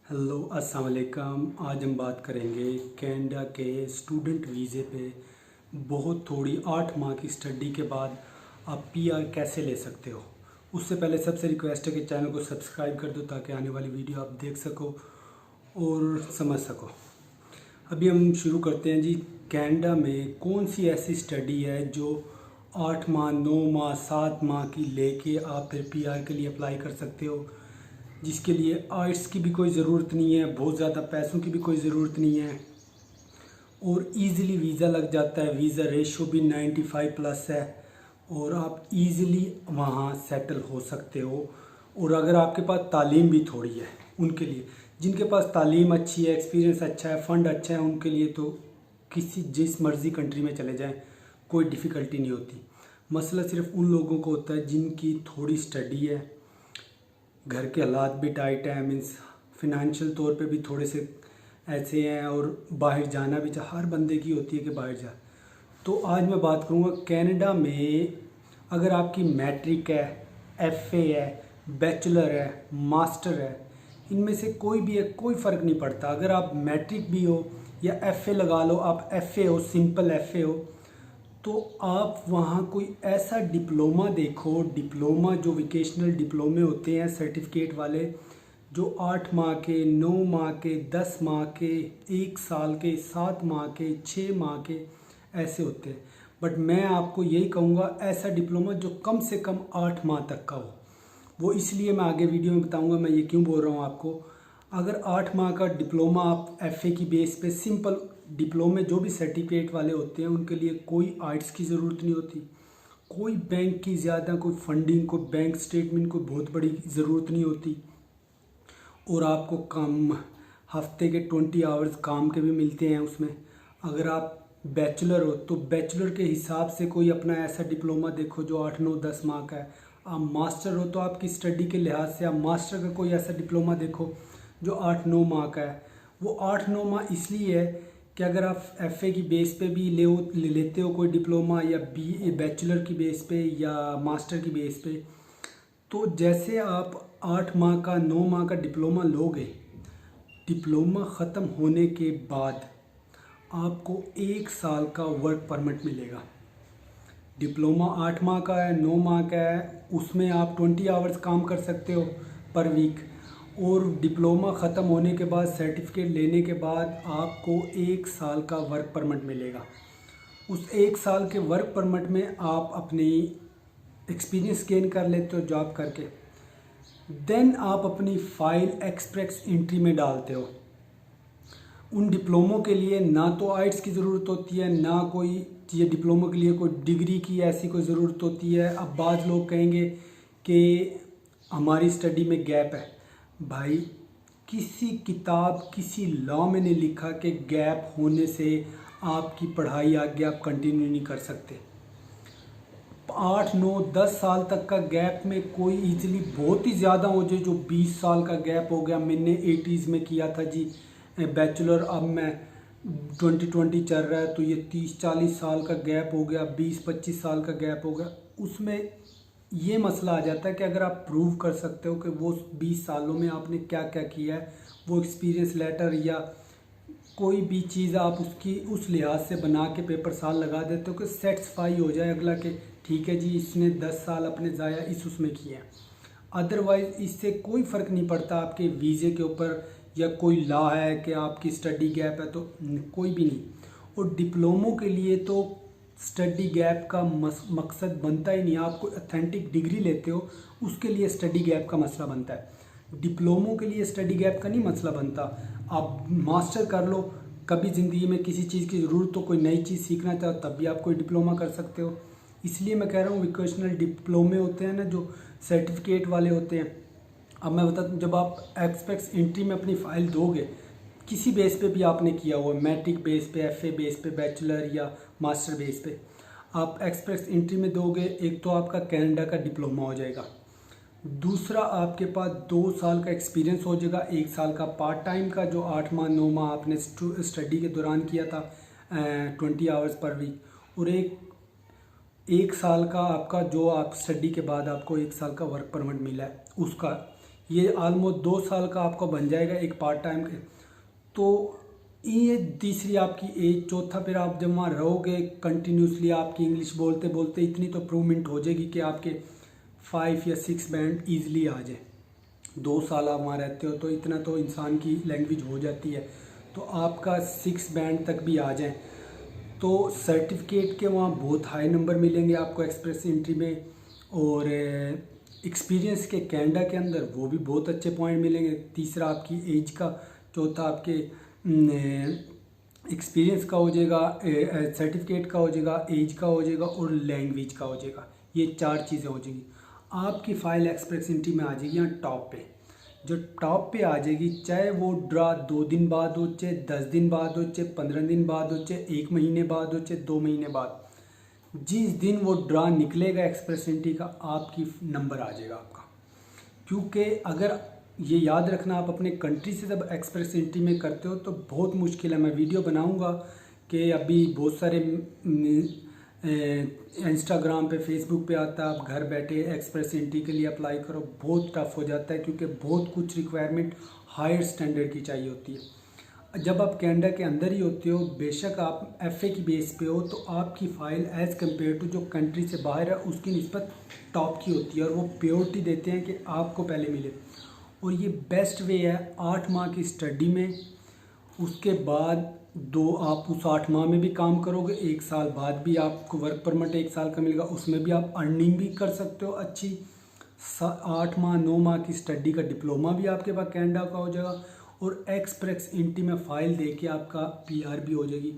Hello अस्सलाम वालेकुम। आज हम बात करेंगे कनाडा के स्टूडेंट वीज़े पे। बहुत थोड़ी 8 माह की स्टडी के बाद आप पीआर कैसे ले सकते हो। उससे पहले सबसे रिक्वेस्ट है कि चैनल को सब्सक्राइब कर दो ताकि आने वाली वीडियो आप देख सको और समझ सको। अभी हम शुरू करते हैं जी। कनाडा में कौन सी ऐसी स्टडी है जो 8 माह 9 माह 7 माह की लेके आप फिर पीआर के लिए अप्लाई कर सकते हो, जिसके लिए आइट्स की भी कोई ज़रूरत नहीं है, बहुत ज़्यादा पैसों की भी कोई ज़रूरत नहीं है और इजीली वीज़ा लग जाता है। वीज़ा रेशो भी 95 प्लस है और आप इजीली वहाँ सेटल हो सकते हो। और अगर आपके पास तालीम भी थोड़ी है, उनके लिए जिनके पास तालीम अच्छी है, एक्सपीरियंस अच्छा है, फ़ंड अच्छा है, उनके लिए तो किसी जिस मर्ज़ी कंट्री में चले जाएं, कोई डिफ़िकल्टी नहीं होती। मसला सिर्फ उन लोगों को होता है जिनकी थोड़ी स्टडी है, घर के हालात भी टाइट है, मीन्स फिनेंशियल तौर पे भी थोड़े से ऐसे हैं और बाहर जाना भी हर बंदे की होती है कि बाहर जा। तो आज मैं बात करूँगा कनाडा में अगर आपकी मैट्रिक है, एफए है, बैचलर है, मास्टर है, इनमें से कोई भी है, कोई फ़र्क नहीं पड़ता। अगर आप मैट्रिक भी हो या एफए लगा लो, आप एफए हो, सिंपल एफए हो, तो आप वहाँ कोई ऐसा डिप्लोमा देखो। डिप्लोमा जो वोकेशनल डिप्लोमे होते हैं सर्टिफिकेट वाले, जो 8 माह के, 9 माह के, 10 माह के, 1 साल के, 7 माह के, 6 माह के ऐसे होते हैं। बट मैं आपको यही कहूँगा ऐसा डिप्लोमा जो कम से कम 8 माह तक का हो। वो इसलिए मैं आगे वीडियो में बताऊँगा मैं ये क्यों बोल रहा हूँ आपको। अगर 8 माह का डिप्लोमा आप एफए की बेस पे, सिंपल डिप्लोमे जो भी सर्टिफिकेट वाले होते हैं उनके लिए कोई आइट्स की ज़रूरत नहीं होती, कोई बैंक की ज़्यादा कोई फंडिंग, कोई बैंक स्टेटमेंट कोई बहुत बड़ी ज़रूरत नहीं होती और आपको काम हफ्ते के 20 आवर्स काम के भी मिलते हैं उसमें। अगर आप बैचलर हो तो बैचलर के हिसाब से कोई अपना ऐसा डिप्लोमा देखो जो 8 9 10 माह का है। आप मास्टर हो तो आपकी स्टडी के लिहाज से आप मास्टर का कोई ऐसा डिप्लोमा देखो जो 8 9 माह का है। वो 8 9 माह इसलिए है कि अगर आप एफए की बेस पे भी ले लेते हो कोई डिप्लोमा या बी बैचलर की बेस पे या मास्टर की बेस पे, तो जैसे आप 8 माह का 9 माह का डिप्लोमा लोगे, डिप्लोमा ख़त्म होने के बाद आपको 1 साल का वर्क परमिट मिलेगा। डिप्लोमा 8 माह का है, 9 माह का है, उसमें आप 20 आवर्स काम कर सकते हो पर वीक। और डिप्लोमा ख़त्म होने के बाद, सर्टिफिकेट लेने के बाद आपको 1 साल का वर्क परमिट मिलेगा। उस 1 साल के वर्क परमिट में आप अपनी एक्सपीरियंस गेन कर लेते हो जॉब करके। देन आप अपनी फ़ाइल एक्सप्रेस एंट्री में डालते हो। उन डिप्लोमों के लिए ना तो आइट्स की ज़रूरत होती है, ना कोई ये डिप्लोमा के लिए कोई डिग्री की ऐसी कोई ज़रूरत होती है। अब बाज़ लोग कहेंगे कि हमारी स्टडी में गैप है। भाई, किसी किताब, किसी लॉ में नहीं लिखा कि गैप होने से आपकी पढ़ाई आगे आप कंटिन्यू नहीं कर सकते। 8 9 10 साल तक का गैप में कोई इजीली बहुत ही ज़्यादा हो जाए, जो 20 साल का गैप हो गया। मैंने 80s में किया था जी बैचलर, अब मैं 2020 चल रहा है तो ये 30-40 साल का गैप हो गया, 20-25 साल का गैप हो गया। उसमें ये मसला आ जाता है कि अगर आप प्रूव कर सकते हो कि वो 20 सालों में आपने क्या क्या किया है, वो एक्सपीरियंस लेटर या कोई भी चीज़ आप उसकी उस लिहाज से बना के पेपर साल लगा देते हो कि सेटिस्फाई हो जाए अगला कि ठीक है जी इसने 10 साल अपने ज़ाया इस उसमें किए हैं। अदरवाइज़ इससे कोई फ़र्क नहीं पड़ता आपके वीज़े के ऊपर, या कोई लॉ है कि आपकी स्टडी गैप है तो कोई भी नहीं। और डिप्लोमों के लिए तो स्टडी गैप का मकसद बनता ही नहीं। आप कोई अथेंटिक डिग्री लेते हो उसके लिए स्टडी गैप का मसला बनता है। डिप्लोमों के लिए स्टडी गैप का नहीं मसला बनता। आप मास्टर कर लो, कभी ज़िंदगी में किसी चीज़ की ज़रूरत हो, कोई नई चीज़ सीखना चाहो तब भी आप कोई डिप्लोमा कर सकते हो। इसलिए मैं कह रहा हूँ वोकेशनल डिप्लोमे होते हैं ना जो सर्टिफिकेट वाले होते हैं। अब मैं बता दूँ, जब आप एक्सप्रेस एंट्री में अपनी फ़ाइल दोगे, किसी बेस पे भी आपने किया हुआ, मैट्रिक बेस पे, एफए बेस पे, बैचलर या मास्टर बेस पे, आप एक्सप्रेस एंट्री में दोगे, एक तो आपका कनाडा का डिप्लोमा हो जाएगा, दूसरा आपके पास 2 साल का एक्सपीरियंस हो जाएगा, 1 साल का पार्ट टाइम का जो 8 माह 9 माह आपने स्टडी के दौरान किया था 20 आवर्स पर वीक, और एक साल का आपका जो आप स्टडी के बाद आपको 1 साल का वर्क परमिट मिला है उसका। ये ऑलमोस्ट 2 साल का आपको बन जाएगा एक पार्ट टाइम के। तो ये तीसरी आपकी एज। चौथा, फिर आप जब वहाँ रहोगे कंटिन्यूसली आपकी इंग्लिश बोलते बोलते इतनी तो इम्प्रूवमेंट हो जाएगी कि आपके 5 या 6 बैंड ईजिली आ जाए। 2 साल आप वहाँ रहते हो तो इतना तो इंसान की लैंग्वेज हो जाती है, तो आपका 6 बैंड तक भी आ जाए तो सर्टिफिकेट के वहाँ बहुत हाई नंबर मिलेंगे आपको एक्सप्रेस एंट्री में। और एक्सपीरियंस के कनाडा के अंदर वो भी बहुत अच्छे पॉइंट मिलेंगे। तीसरा आपकी एज का, चौथा आपके एक्सपीरियंस का हो जाएगा, सर्टिफिकेट का हो जाएगा, एज का हो जाएगा और लैंग्वेज का हो जाएगा। ये 4 चीज़ें हो जाएगी। आपकी फ़ाइल एक्सप्रेस एंट्री में आ जाएगी यहाँ टॉप पे। जो टॉप पे आ जाएगी, चाहे वो ड्रा 2 दिन बाद हो, चाहे 10 दिन बाद हो, चाहे 15 दिन बाद हो, चाहे 1 महीने बाद हो, चाहे 2 महीने बाद, जिस दिन वो ड्रा निकलेगा एक्सप्रेस एंट्री का, आपकी नंबर आ जाएगा आपका। क्योंकि अगर ये याद रखना, आप अपने कंट्री से जब एक्सप्रेस एंट्री में करते हो तो बहुत मुश्किल है। मैं वीडियो बनाऊंगा कि अभी बहुत सारे इंस्टाग्राम पे, फेसबुक पे आता है, आप घर बैठे एक्सप्रेस एंट्री के लिए अप्लाई करो, बहुत टफ हो जाता है क्योंकि बहुत कुछ रिक्वायरमेंट हायर स्टैंडर्ड की चाहिए होती है। जब आप कनाडा के अंदर ही होते हो, बेशक आप एफए की बेस पे हो, तो आपकी फ़ाइल एज़ कम्पेयर टू जो कंट्री से बाहर है उसकी निस्बत टॉप की होती है और वो प्योरिटी देते हैं कि आपको पहले मिले। और ये बेस्ट वे है 8 माह की स्टडी में। उसके बाद आप उस 8 माह में भी काम करोगे, 1 साल बाद भी आपको वर्क परमिट 1 साल का मिलेगा, उसमें भी आप अर्निंग भी कर सकते हो अच्छी। 8 माह 9 माह की स्टडी का डिप्लोमा भी आपके पास कनाडा का हो जाएगा और एक्सप्रेस एंट्री में फ़ाइल दे के आपका पीआर भी हो जाएगी।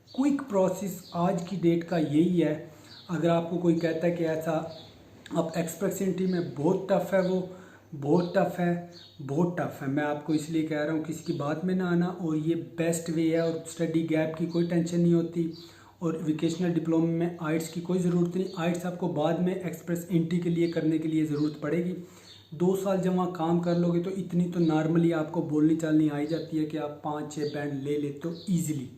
क्विक प्रोसेस आज की डेट का यही है। अगर आपको कोई कहता है कि ऐसा आप एक्सप्रेस एंट्री में बहुत टफ़ है, वो बहुत टफ़ है, बहुत टफ़ है, मैं आपको इसलिए कह रहा हूँ किसी की बात में ना आना। और ये बेस्ट वे है और स्टडी गैप की कोई टेंशन नहीं होती और वोकेशनल डिप्लोमा में आइट्स की कोई ज़रूरत नहीं। आइट्स आपको बाद में एक्सप्रेस एंट्री के लिए करने के लिए ज़रूरत पड़ेगी। 2 साल जब वहाँ काम कर लोगे तो इतनी तो नॉर्मली आपको बोलनी चालनी आ ही जाती है कि आप 5-6 बैंड ले लेते हो ईजिली।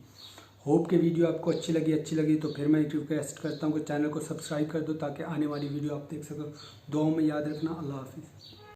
होप के वीडियो आपको अच्छी लगी तो फिर मैं रिक्वेस्ट करता हूँ कि चैनल को सब्सक्राइब कर दो ताकि आने वाली वीडियो आप देख सको। दुआओं में याद रखना। अल्लाह हाफिज़।